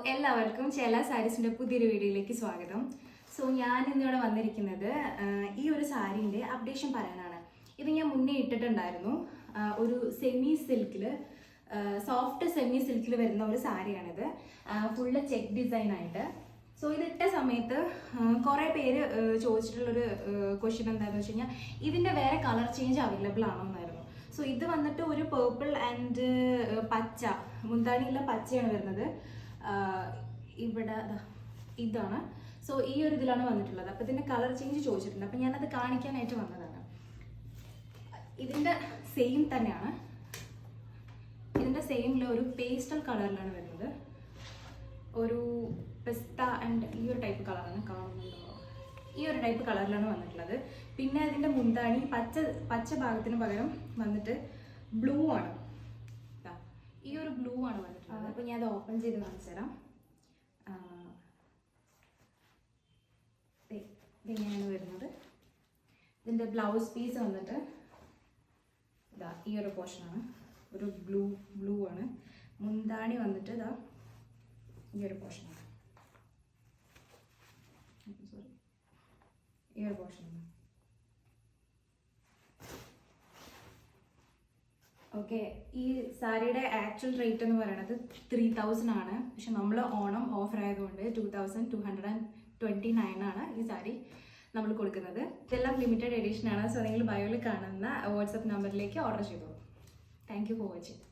എല്ലാവർക്കും ചേല സാരീസിൻ്റെ പുതിയൊരു വീഡിയോയിലേക്ക് സ്വാഗതം. ഞാൻ ഇന്നിവിടെ വന്നിരിക്കുന്നത് ഈ ഒരു സാരീൻ്റെ അപ്ഡേഷൻ പറയാനാണ്. ഇത് ഞാൻ മുന്നേ ഇട്ടിട്ടുണ്ടായിരുന്നു. ഒരു സെമി സിൽക്കിൽ സോഫ്റ്റ് സെമി സിൽക്കിൽ വരുന്ന ഒരു സാരിയാണിത്. Full check ഡിസൈനായിട്ട്. ഇതിട്ട സമയത്ത് കുറേ പേര് ചോദിച്ചിട്ടുള്ളൊരു ക്വസ്റ്റ്യൻ എന്താണെന്ന് വെച്ച് കഴിഞ്ഞാൽ ഇതിൻ്റെ വേറെ കളർ ചേഞ്ച് അവൈലബിൾ ആണോന്നായിരുന്നു. ഇത് വന്നിട്ട് ഒരു പേർപ്പിൾ ആൻഡ് പച്ച, മുന്താണിയുള്ള പച്ചയാണ് വരുന്നത്. ഇവിടെ ഇതാണ്. ഈ ഒരു ഇതിലാണ് വന്നിട്ടുള്ളത്. അപ്പോൾ ഇതിൻ്റെ കളർ ചേഞ്ച് ചോദിച്ചിട്ടുണ്ട്. അപ്പോൾ ഞാനത് കാണിക്കാനായിട്ട് വന്നതാണ്. ഇതിൻ്റെ സെയിം തന്നെയാണ്. ഇതിൻ്റെ സെയിമിൽ ഒരു പേസ്റ്റൽ കളറിലാണ് വരുന്നത്. ഒരു പെസ്റ്റ ആൻഡ് ഈ ഒരു ടൈപ്പ് കളറാണ് കാണുന്നുണ്ടോ? ഈ ഒരു ടൈപ്പ് കളറിലാണ് വന്നിട്ടുള്ളത്. പിന്നെ അതിൻ്റെ മുന്താണി പച്ച ഭാഗത്തിന് പകരം വന്നിട്ട് ബ്ലൂ ആണ്. ഈ ഒരു ബ്ലൂ ആണ് വന്നിട്ടുള്ളത്. അപ്പോൾ ഞാൻ അത് ഓപ്പൺ ചെയ്ത് കാണിച്ചു തരാം. ഇങ്ങനെയാണ് വരുന്നത്. ഇതിൻ്റെ ബ്ലൗസ് പീസ് വന്നിട്ട് ഇതാ ഈ ഒരു പോർഷനാണ്. ഒരു ബ്ലൂ ആണ്. മുന്താണി വന്നിട്ട് ഇതാ ഈ ഒരു പോർഷനാണ്. ഈ ഒരു പോർഷനാണ്. ഓക്കെ, ഈ സാരിയുടെ ആക്ച്വൽ റേറ്റ് എന്ന് പറയുന്നത് 3000 ആണ്. പക്ഷെ നമ്മൾ ഓണം ഓഫർ ആയതുകൊണ്ട് 2229 ആണ് ഈ സാരി നമ്മൾ കൊടുക്കുന്നത്. ഇതെല്ലാം ലിമിറ്റഡ് എഡിഷൻ ആണ്. നിങ്ങൾ ബയോയിൽ കാണുന്ന വാട്സപ്പ് നമ്പറിലേക്ക് ഓർഡർ ചെയ്തോളൂ. Thank you for watching.